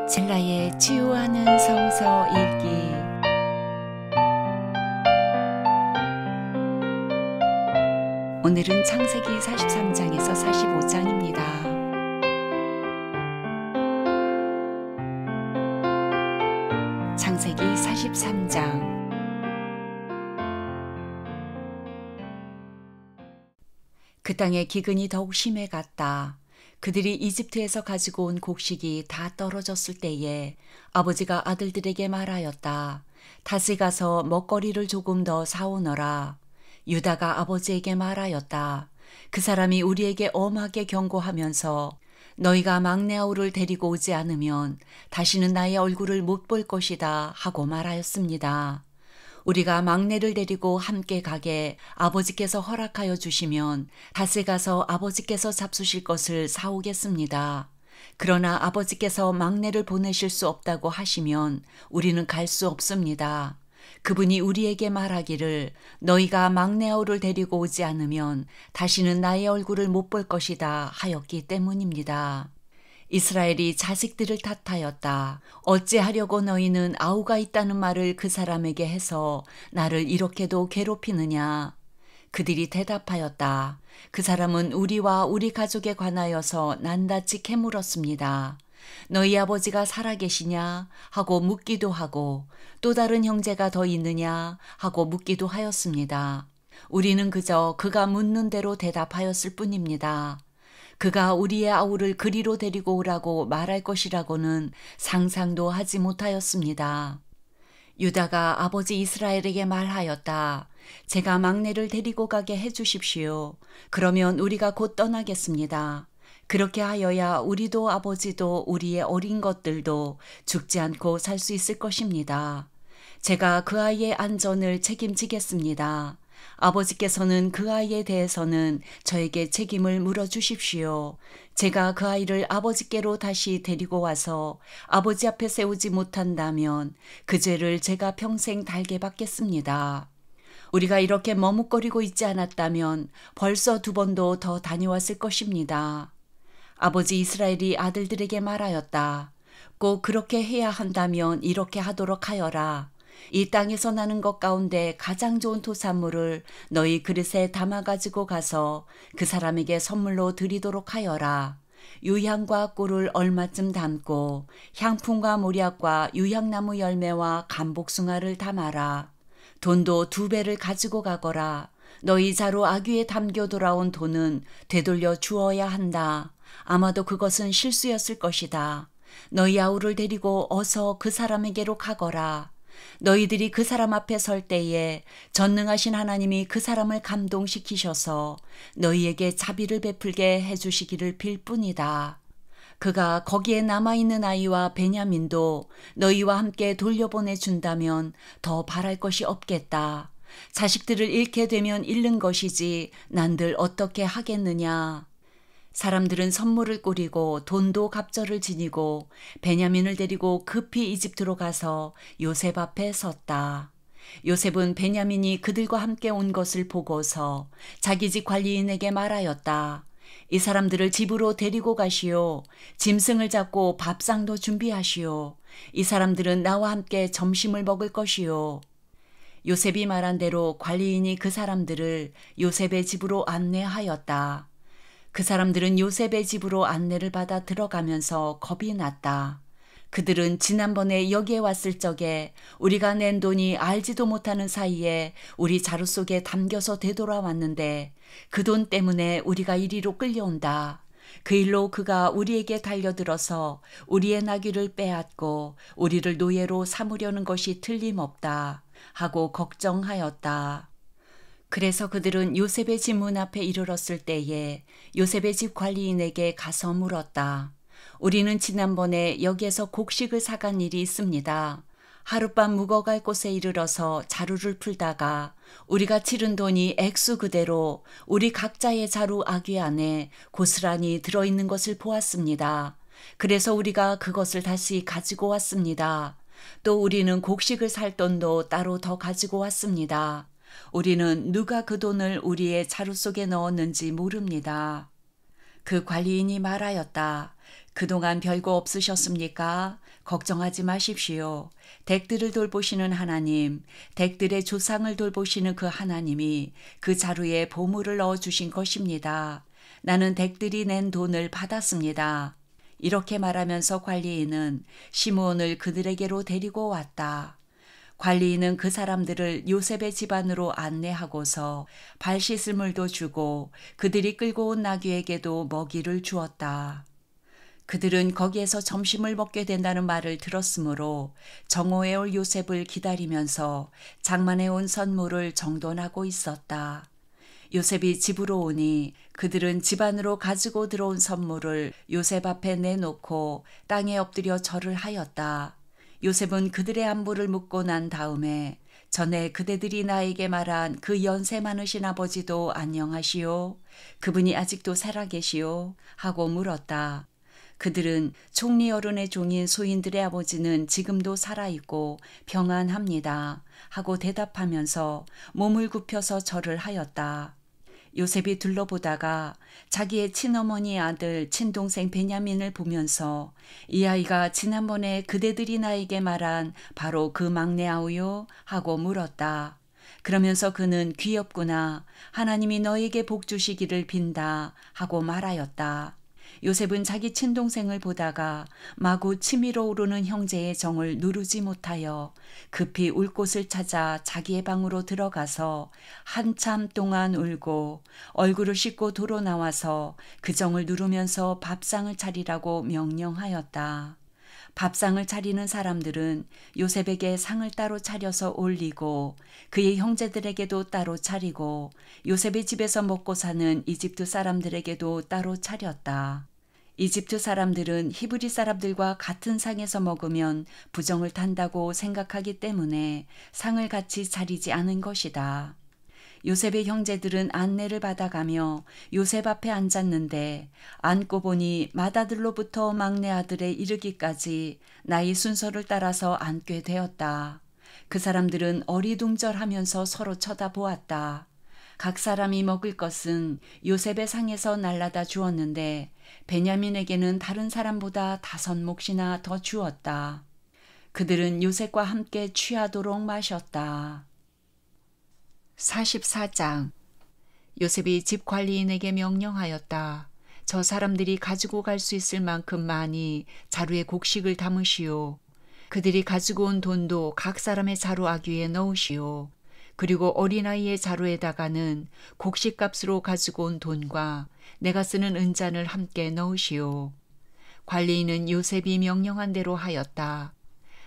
젤라의 치유하는 성서 읽기. 오늘은 창세기 43장에서 45장입니다. 창세기 43장. 그 땅의 기근이 더욱 심해갔다. 그들이 이집트에서 가지고 온 곡식이 다 떨어졌을 때에 아버지가 아들들에게 말하였다. 다시 가서 먹거리를 조금 더 사오너라. 유다가 아버지에게 말하였다. 그 사람이 우리에게 엄하게 경고하면서 너희가 막내 아우를 데리고 오지 않으면 다시는 나의 얼굴을 못 볼 것이다 하고 말하였습니다. 우리가 막내를 데리고 함께 가게 아버지께서 허락하여 주시면 다시 가서 아버지께서 잡수실 것을 사오겠습니다. 그러나 아버지께서 막내를 보내실 수 없다고 하시면 우리는 갈 수 없습니다. 그분이 우리에게 말하기를 너희가 막내 아우를 데리고 오지 않으면 다시는 나의 얼굴을 못 볼 것이다 하였기 때문입니다. 이스라엘이 자식들을 탓하였다. 어찌하려고 너희는 아우가 있다는 말을 그 사람에게 해서 나를 이렇게도 괴롭히느냐. 그들이 대답하였다. 그 사람은 우리와 우리 가족에 관하여서 낱낱이 캐물었습니다. 너희 아버지가 살아계시냐 하고 묻기도 하고 또 다른 형제가 더 있느냐 하고 묻기도 하였습니다. 우리는 그저 그가 묻는 대로 대답하였을 뿐입니다. 그가 우리의 아우를 그리로 데리고 오라고 말할 것이라고는 상상도 하지 못하였습니다. 유다가 아버지 이스라엘에게 말하였다. 제가 막내를 데리고 가게 해주십시오. 그러면 우리가 곧 떠나겠습니다. 그렇게 하여야 우리도 아버지도 우리의 어린 것들도 죽지 않고 살 수 있을 것입니다. 제가 그 아이의 안전을 책임지겠습니다. 아버지께서는 그 아이에 대해서는 저에게 책임을 물어주십시오. 제가 그 아이를 아버지께로 다시 데리고 와서 아버지 앞에 세우지 못한다면 그 죄를 제가 평생 달게 받겠습니다. 우리가 이렇게 머뭇거리고 있지 않았다면 벌써 2번도 더 다녀왔을 것입니다. 아버지 이스라엘이 아들들에게 말하였다. 꼭 그렇게 해야 한다면 이렇게 하도록 하여라. 이 땅에서 나는 것 가운데 가장 좋은 토산물을 너희 그릇에 담아 가지고 가서 그 사람에게 선물로 드리도록 하여라. 유향과 꿀을 얼마쯤 담고 향품과 모략과 유향나무 열매와 감복숭아를 담아라. 돈도 2배를 가지고 가거라. 너희 자루 아귀에 담겨 돌아온 돈은 되돌려 주어야 한다. 아마도 그것은 실수였을 것이다. 너희 아우를 데리고 어서 그 사람에게로 가거라. 너희들이 그 사람 앞에 설 때에 전능하신 하나님이 그 사람을 감동시키셔서 너희에게 자비를 베풀게 해주시기를 빌 뿐이다. 그가 거기에 남아있는 아이와 베냐민도 너희와 함께 돌려보내준다면 더 바랄 것이 없겠다. 자식들을 잃게 되면 잃는 것이지 난들 어떻게 하겠느냐. 사람들은 선물을 꾸리고 돈도 갑절을 지니고 베냐민을 데리고 급히 이집트로 가서 요셉 앞에 섰다. 요셉은 베냐민이 그들과 함께 온 것을 보고서 자기 집 관리인에게 말하였다. 이 사람들을 집으로 데리고 가시오. 짐승을 잡고 밥상도 준비하시오. 이 사람들은 나와 함께 점심을 먹을 것이오. 요셉이 말한 대로 관리인이 그 사람들을 요셉의 집으로 안내하였다. 그 사람들은 요셉의 집으로 안내를 받아 들어가면서 겁이 났다. 그들은 지난번에 여기에 왔을 적에 우리가 낸 돈이 알지도 못하는 사이에 우리 자루 속에 담겨서 되돌아왔는데 그 돈 때문에 우리가 이리로 끌려온다. 그 일로 그가 우리에게 달려들어서 우리의 나귀를 빼앗고 우리를 노예로 삼으려는 것이 틀림없다 하고 걱정하였다. 그래서 그들은 요셉의 집 문 앞에 이르렀을 때에 요셉의 집 관리인에게 가서 물었다. 우리는 지난번에 여기에서 곡식을 사간 일이 있습니다. 하룻밤 묵어갈 곳에 이르러서 자루를 풀다가 우리가 치른 돈이 액수 그대로 우리 각자의 자루 아귀 안에 고스란히 들어있는 것을 보았습니다. 그래서 우리가 그것을 다시 가지고 왔습니다. 또 우리는 곡식을 살 돈도 따로 더 가지고 왔습니다. 우리는 누가 그 돈을 우리의 자루 속에 넣었는지 모릅니다. 그 관리인이 말하였다. 그동안 별거 없으셨습니까? 걱정하지 마십시오. 댁들을 돌보시는 하나님, 댁들의 조상을 돌보시는 그 하나님이 그 자루에 보물을 넣어주신 것입니다. 나는 댁들이 낸 돈을 받았습니다. 이렇게 말하면서 관리인은 시므온을 그들에게로 데리고 왔다. 관리인은 그 사람들을 요셉의 집안으로 안내하고서 발 씻을 물도 주고 그들이 끌고 온 나귀에게도 먹이를 주었다. 그들은 거기에서 점심을 먹게 된다는 말을 들었으므로 정오에 올 요셉을 기다리면서 장만해 온 선물을 정돈하고 있었다. 요셉이 집으로 오니 그들은 집 안으로 가지고 들어온 선물을 요셉 앞에 내놓고 땅에 엎드려 절을 하였다. 요셉은 그들의 안부를 묻고 난 다음에 전에 그대들이 나에게 말한 그 연세 많으신 아버지도 안녕하시오? 그분이 아직도 살아계시오? 하고 물었다. 그들은 총리 어른의 종인 소인들의 아버지는 지금도 살아있고 평안합니다. 하고 대답하면서 몸을 굽혀서 절을 하였다. 요셉이 둘러보다가 자기의 친어머니 아들 친동생 베냐민을 보면서 이 아이가 지난번에 그대들이 나에게 말한 바로 그 막내 아우요? 하고 물었다. 그러면서 그는 귀엽구나. 하나님이 너에게 복 주시기를 빈다. 하고 말하였다. 요셉은 자기 친동생을 보다가 마구 치밀어 오르는 형제의 정을 누르지 못하여 급히 울 곳을 찾아 자기의 방으로 들어가서 한참 동안 울고 얼굴을 씻고 도로 나와서 그 정을 누르면서 밥상을 차리라고 명령하였다. 밥상을 차리는 사람들은 요셉에게 상을 따로 차려서 올리고 그의 형제들에게도 따로 차리고 요셉의 집에서 먹고 사는 이집트 사람들에게도 따로 차렸다. 이집트 사람들은 히브리 사람들과 같은 상에서 먹으면 부정을 탄다고 생각하기 때문에 상을 같이 차리지 않은 것이다. 요셉의 형제들은 안내를 받아가며 요셉 앞에 앉았는데 앉고 보니 맏아들로부터 막내 아들에 이르기까지 나이 순서를 따라서 앉게 되었다. 그 사람들은 어리둥절하면서 서로 쳐다보았다. 각 사람이 먹을 것은 요셉의 상에서 날라다 주었는데 베냐민에게는 다른 사람보다 5몫이나 더 주었다. 그들은 요셉과 함께 취하도록 마셨다. 44장. 요셉이 집 관리인에게 명령하였다. 저 사람들이 가지고 갈 수 있을 만큼 많이 자루에 곡식을 담으시오. 그들이 가지고 온 돈도 각 사람의 자루 아귀에 넣으시오. 그리고 어린아이의 자루에다가는 곡식값으로 가지고 온 돈과 내가 쓰는 은잔을 함께 넣으시오. 관리인은 요셉이 명령한 대로 하였다.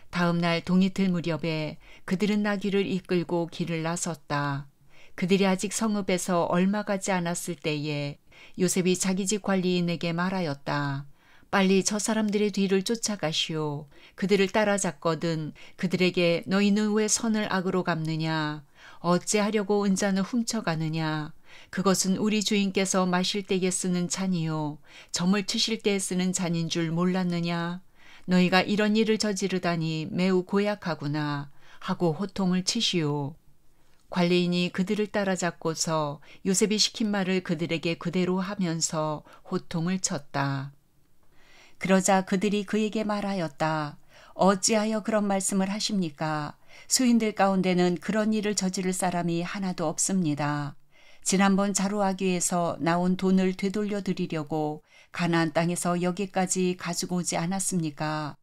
다음 날 동이틀 무렵에 그들은 나귀를 이끌고 길을 나섰다. 그들이 아직 성읍에서 얼마 가지 않았을 때에 요셉이 자기 집 관리인에게 말하였다. 빨리 저 사람들의 뒤를 쫓아가시오. 그들을 따라잡거든 그들에게 너희는 왜 선을 악으로 갚느냐? 어찌하려고 은잔을 훔쳐가느냐? 그것은 우리 주인께서 마실 때에 쓰는 잔이요. 점을 트실 때에 쓰는 잔인 줄 몰랐느냐? 너희가 이런 일을 저지르다니 매우 고약하구나 하고 호통을 치시오. 관리인이 그들을 따라잡고서 요셉이 시킨 말을 그들에게 그대로 하면서 호통을 쳤다. 그러자 그들이 그에게 말하였다. 어찌하여 그런 말씀을 하십니까? 수인들 가운데는 그런 일을 저지를 사람이 하나도 없습니다. 지난번 자루아귀에서 나온 돈을 되돌려 드리려고 가나안 땅에서 여기까지 가지고 오지 않았습니까?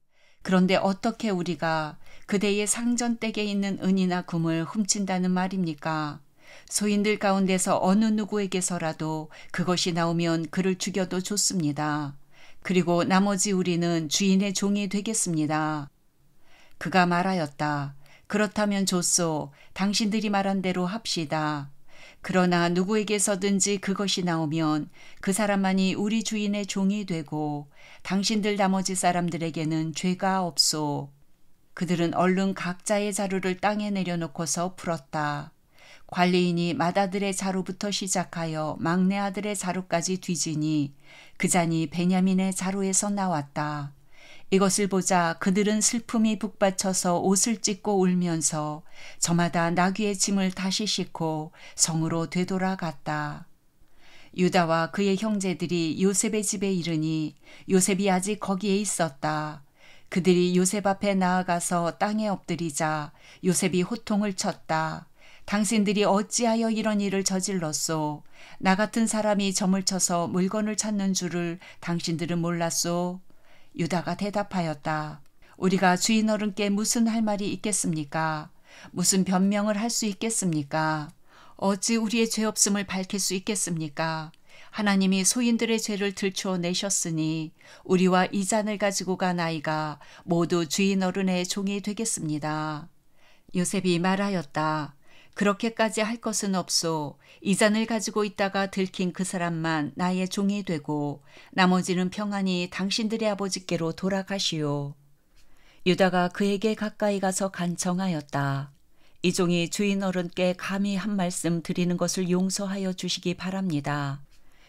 그런데 어떻게 우리가 그대의 상전댁에 있는 은이나 금을 훔친다는 말입니까? 소인들 가운데서 어느 누구에게서라도 그것이 나오면 그를 죽여도 좋습니다. 그리고 나머지 우리는 주인의 종이 되겠습니다. 그가 말하였다. 그렇다면 좋소. 당신들이 말한 대로 합시다. 그러나 누구에게서든지 그것이 나오면 그 사람만이 우리 주인의 종이 되고 당신들 나머지 사람들에게는 죄가 없소. 그들은 얼른 각자의 자루를 땅에 내려놓고서 풀었다. 관리인이 맏아들의 자루부터 시작하여 막내 아들의 자루까지 뒤지니 그 잔이 베냐민의 자루에서 나왔다. 이것을 보자 그들은 슬픔이 북받쳐서 옷을 찢고 울면서 저마다 나귀의 짐을 다시 싣고 성으로 되돌아갔다. 유다와 그의 형제들이 요셉의 집에 이르니 요셉이 아직 거기에 있었다. 그들이 요셉 앞에 나아가서 땅에 엎드리자 요셉이 호통을 쳤다. 당신들이 어찌하여 이런 일을 저질렀소? 나 같은 사람이 점을 쳐서 물건을 찾는 줄을 당신들은 몰랐소? 유다가 대답하였다. 우리가 주인 어른께 무슨 할 말이 있겠습니까? 무슨 변명을 할 수 있겠습니까? 어찌 우리의 죄 없음을 밝힐 수 있겠습니까? 하나님이 소인들의 죄를 들추어 내셨으니 우리와 이 잔을 가지고 간 아이가 모두 주인 어른의 종이 되겠습니다. 요셉이 말하였다. 그렇게까지 할 것은 없소. 이 잔을 가지고 있다가 들킨 그 사람만 나의 종이 되고 나머지는 평안히 당신들의 아버지께로 돌아가시오. 유다가 그에게 가까이 가서 간청하였다. 이 종이 주인 어른께 감히 한 말씀 드리는 것을 용서하여 주시기 바랍니다.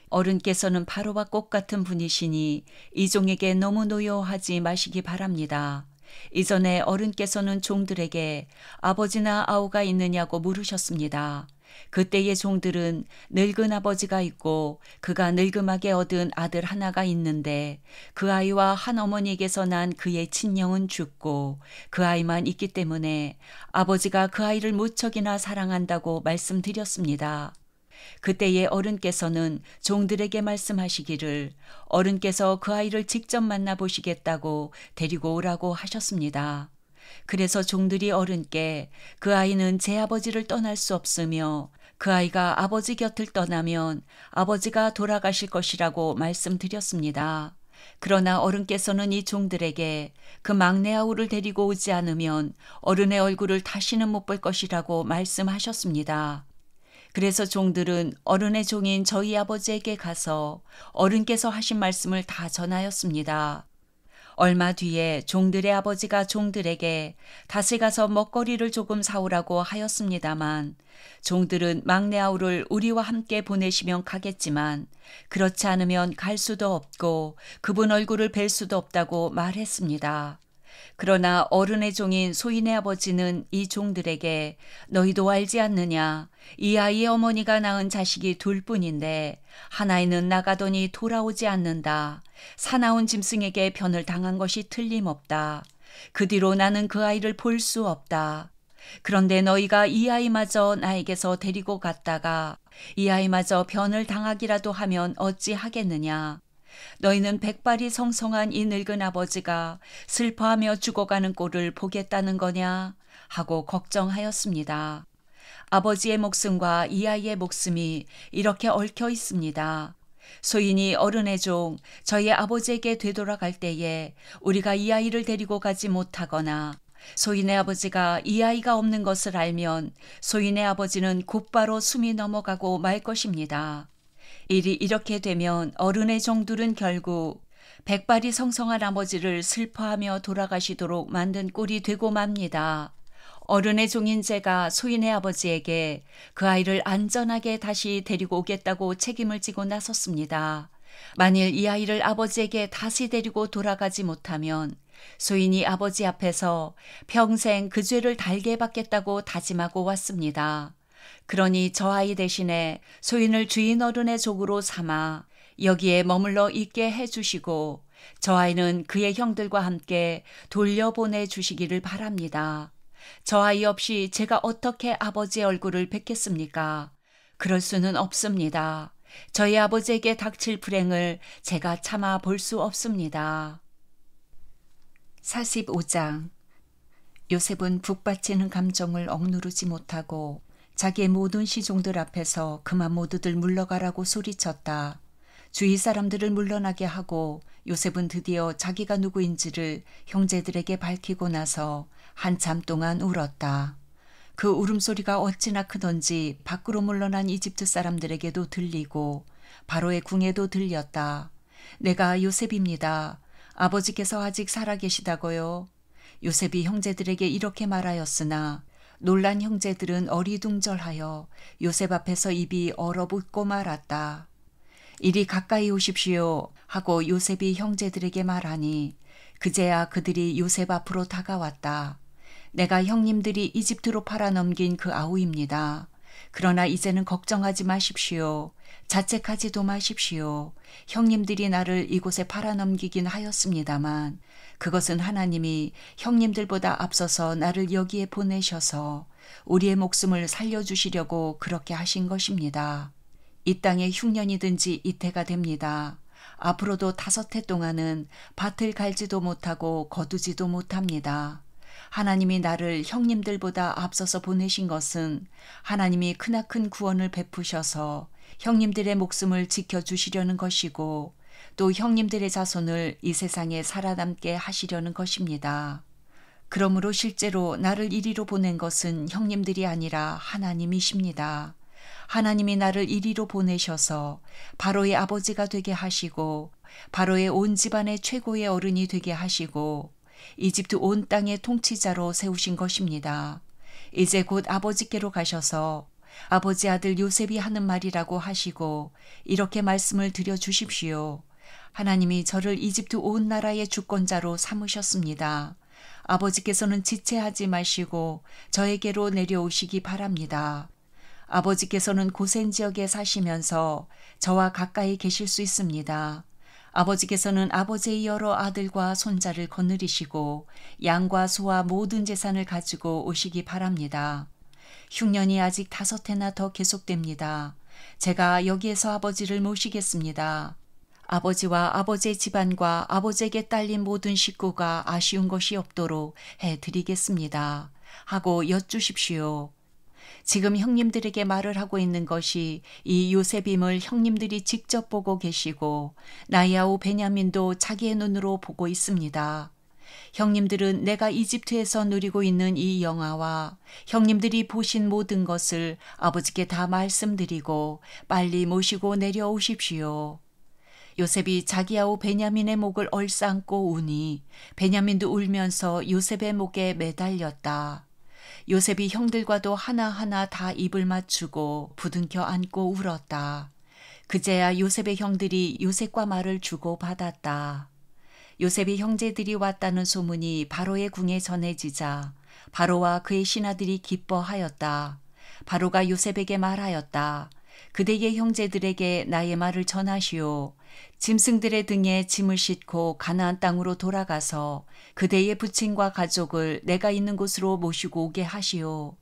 어른께서는 바로와 꽃 같은 분이시니 이 종에게 너무 노여워하지 마시기 바랍니다. 이전에 어른께서는 종들에게 아버지나 아우가 있느냐고 물으셨습니다. 그때의 종들은 늙은 아버지가 있고 그가 늙음하게 얻은 아들 하나가 있는데 그 아이와 한 어머니에게서 난 그의 친형은 죽고 그 아이만 있기 때문에 아버지가 그 아이를 무척이나 사랑한다고 말씀드렸습니다. 그때의 어른께서는 종들에게 말씀하시기를 어른께서 그 아이를 직접 만나보시겠다고 데리고 오라고 하셨습니다. 그래서 종들이 어른께 그 아이는 제 아버지를 떠날 수 없으며 그 아이가 아버지 곁을 떠나면 아버지가 돌아가실 것이라고 말씀드렸습니다. 그러나 어른께서는 이 종들에게 그 막내 아우를 데리고 오지 않으면 어른의 얼굴을 다시는 못 볼 것이라고 말씀하셨습니다. 그래서 종들은 어른의 종인 저희 아버지에게 가서 어른께서 하신 말씀을 다 전하였습니다. 얼마 뒤에 종들의 아버지가 종들에게 다시 가서 먹거리를 조금 사오라고 하였습니다만 종들은 막내 아우를 우리와 함께 보내시면 가겠지만 그렇지 않으면 갈 수도 없고 그분 얼굴을 뵐 수도 없다고 말했습니다. 그러나 어른의 종인 소인의 아버지는 이 종들에게 너희도 알지 않느냐? 이 아이의 어머니가 낳은 자식이 둘뿐인데 하나이는 나가더니 돌아오지 않는다. 사나운 짐승에게 변을 당한 것이 틀림없다. 그 뒤로 나는 그 아이를 볼 수 없다. 그런데 너희가 이 아이마저 나에게서 데리고 갔다가 이 아이마저 변을 당하기라도 하면 어찌 하겠느냐? 너희는 백발이 성성한 이 늙은 아버지가 슬퍼하며 죽어가는 꼴을 보겠다는 거냐? 하고 걱정하였습니다. 아버지의 목숨과 이 아이의 목숨이 이렇게 얽혀 있습니다. 소인이 어른의 종 저희 아버지에게 되돌아갈 때에 우리가 이 아이를 데리고 가지 못하거나 소인의 아버지가 이 아이가 없는 것을 알면 소인의 아버지는 곧바로 숨이 넘어가고 말 것입니다. 일이 이렇게 되면 어른의 종들은 결국 백발이 성성한 아버지를 슬퍼하며 돌아가시도록 만든 꼴이 되고 맙니다. 어른의 종인 제가 소인의 아버지에게 그 아이를 안전하게 다시 데리고 오겠다고 책임을 지고 나섰습니다. 만일 이 아이를 아버지에게 다시 데리고 돌아가지 못하면 소인이 아버지 앞에서 평생 그 죄를 달게 받겠다고 다짐하고 왔습니다. 그러니 저 아이 대신에 소인을 주인 어른의 족으로 삼아 여기에 머물러 있게 해주시고 저 아이는 그의 형들과 함께 돌려보내 주시기를 바랍니다. 저 아이 없이 제가 어떻게 아버지의 얼굴을 뵙겠습니까? 그럴 수는 없습니다. 저희 아버지에게 닥칠 불행을 제가 참아 볼 수 없습니다. 45장. 요셉은 북받치는 감정을 억누르지 못하고 자기의 모든 시종들 앞에서 그만 모두들 물러가라고 소리쳤다. 주위 사람들을 물러나게 하고 요셉은 드디어 자기가 누구인지를 형제들에게 밝히고 나서 한참 동안 울었다. 그 울음소리가 어찌나 크던지 밖으로 물러난 이집트 사람들에게도 들리고 바로의 궁에도 들렸다. 내가 요셉입니다. 아버지께서 아직 살아계시다고요. 요셉이 형제들에게 이렇게 말하였으나 놀란 형제들은 어리둥절하여 요셉 앞에서 입이 얼어붙고 말았다. 이리 가까이 오십시오 하고 요셉이 형제들에게 말하니 그제야 그들이 요셉 앞으로 다가왔다. 내가 형님들이 이집트로 팔아넘긴 그 아우입니다. 그러나 이제는 걱정하지 마십시오. 자책하지도 마십시오. 형님들이 나를 이곳에 팔아넘기긴 하였습니다만 그것은 하나님이 형님들보다 앞서서 나를 여기에 보내셔서 우리의 목숨을 살려주시려고 그렇게 하신 것입니다. 이 땅에 흉년이든지 이태가 됩니다. 앞으로도 5해 동안은 밭을 갈지도 못하고 거두지도 못합니다. 하나님이 나를 형님들보다 앞서서 보내신 것은 하나님이 크나큰 구원을 베푸셔서 형님들의 목숨을 지켜주시려는 것이고 또 형님들의 자손을 이 세상에 살아남게 하시려는 것입니다. 그러므로 실제로 나를 이리로 보낸 것은 형님들이 아니라 하나님이십니다. 하나님이 나를 이리로 보내셔서 바로의 아버지가 되게 하시고 바로의 온 집안의 최고의 어른이 되게 하시고 이집트 온 땅의 통치자로 세우신 것입니다. 이제 곧 아버지께로 가셔서 아버지 아들 요셉이 하는 말이라고 하시고 이렇게 말씀을 드려주십시오. 하나님이 저를 이집트 온 나라의 주권자로 삼으셨습니다. 아버지께서는 지체하지 마시고 저에게로 내려오시기 바랍니다. 아버지께서는 고센 지역에 사시면서 저와 가까이 계실 수 있습니다. 아버지께서는 아버지의 여러 아들과 손자를 거느리시고 양과 소와 모든 재산을 가지고 오시기 바랍니다. 흉년이 아직 5해나 더 계속됩니다. 제가 여기에서 아버지를 모시겠습니다. 아버지와 아버지의 집안과 아버지에게 딸린 모든 식구가 아쉬운 것이 없도록 해드리겠습니다. 하고 여쭈십시오. 지금 형님들에게 말을 하고 있는 것이 이 요셉임을 형님들이 직접 보고 계시고 나야오 베냐민도 자기의 눈으로 보고 있습니다. 형님들은 내가 이집트에서 누리고 있는 이 영화와 형님들이 보신 모든 것을 아버지께 다 말씀드리고 빨리 모시고 내려오십시오. 요셉이 자기야오 베냐민의 목을 얼싸안고 우니 베냐민도 울면서 요셉의 목에 매달렸다. 요셉이 형들과도 하나하나 다 입을 맞추고 부둥켜 안고 울었다. 그제야 요셉의 형들이 요셉과 말을 주고받았다. 요셉의 형제들이 왔다는 소문이 바로의 궁에 전해지자 바로와 그의 신하들이 기뻐하였다. 바로가 요셉에게 말하였다. 그대의 형제들에게 나의 말을 전하시오. 짐승들의 등에 짐을 싣고 가나안 땅으로 돌아가서 그대의 부친과 가족을 내가 있는 곳으로 모시고 오게 하시오.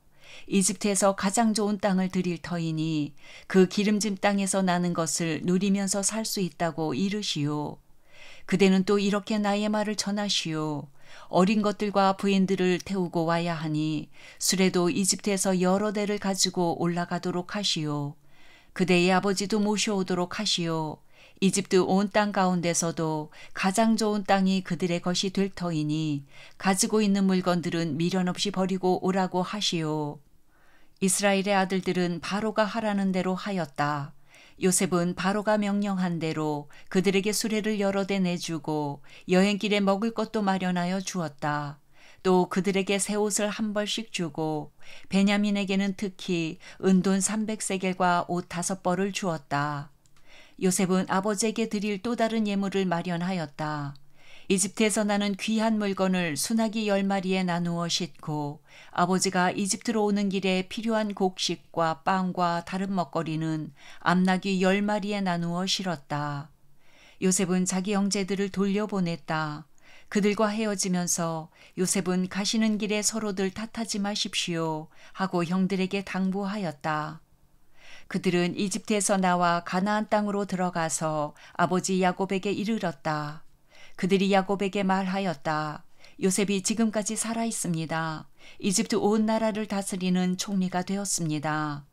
이집트에서 가장 좋은 땅을 드릴 터이니 그 기름진 땅에서 나는 것을 누리면서 살 수 있다고 이르시오. 그대는 또 이렇게 나의 말을 전하시오. 어린 것들과 부인들을 태우고 와야 하니 수레도 이집트에서 여러 대를 가지고 올라가도록 하시오. 그대의 아버지도 모셔오도록 하시오. 이집트 온 땅 가운데서도 가장 좋은 땅이 그들의 것이 될 터이니 가지고 있는 물건들은 미련 없이 버리고 오라고 하시오. 이스라엘의 아들들은 바로가 하라는 대로 하였다. 요셉은 바로가 명령한 대로 그들에게 수레를 여러 대 내주고 여행길에 먹을 것도 마련하여 주었다. 또 그들에게 새 옷을 한 벌씩 주고 베냐민에게는 특히 은돈 300세겔과 옷 5벌을 주었다. 요셉은 아버지에게 드릴 또 다른 예물을 마련하였다. 이집트에서 나는 귀한 물건을 순하기 10마리에 나누어 싣고 아버지가 이집트로 오는 길에 필요한 곡식과 빵과 다른 먹거리는 암나귀 10마리에 나누어 실었다. 요셉은 자기 형제들을 돌려보냈다. 그들과 헤어지면서 요셉은 가시는 길에 서로들 탓하지 마십시오 하고 형들에게 당부하였다. 그들은 이집트에서 나와 가나안 땅으로 들어가서 아버지 야곱에게 이르렀다. 그들이 야곱에게 말하였다. 요셉이 지금까지 살아 있습니다. 이집트 온 나라를 다스리는 총리가 되었습니다.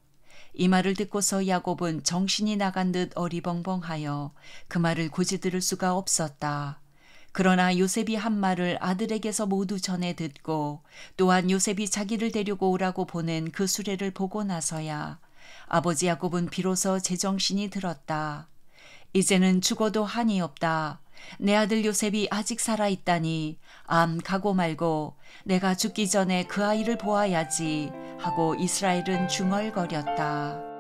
이 말을 듣고서 야곱은 정신이 나간 듯 어리벙벙하여 그 말을 고지 들을 수가 없었다. 그러나 요셉이 한 말을 아들에게서 모두 전해 듣고 또한 요셉이 자기를 데리고 오라고 보낸 그 수레를 보고 나서야 아버지 야곱은 비로소 제정신이 들었다. 이제는 죽어도 한이 없다. 내 아들 요셉이 아직 살아있다니 암 가고 말고 내가 죽기 전에 그 아이를 보아야지 하고 이스라엘은 중얼거렸다.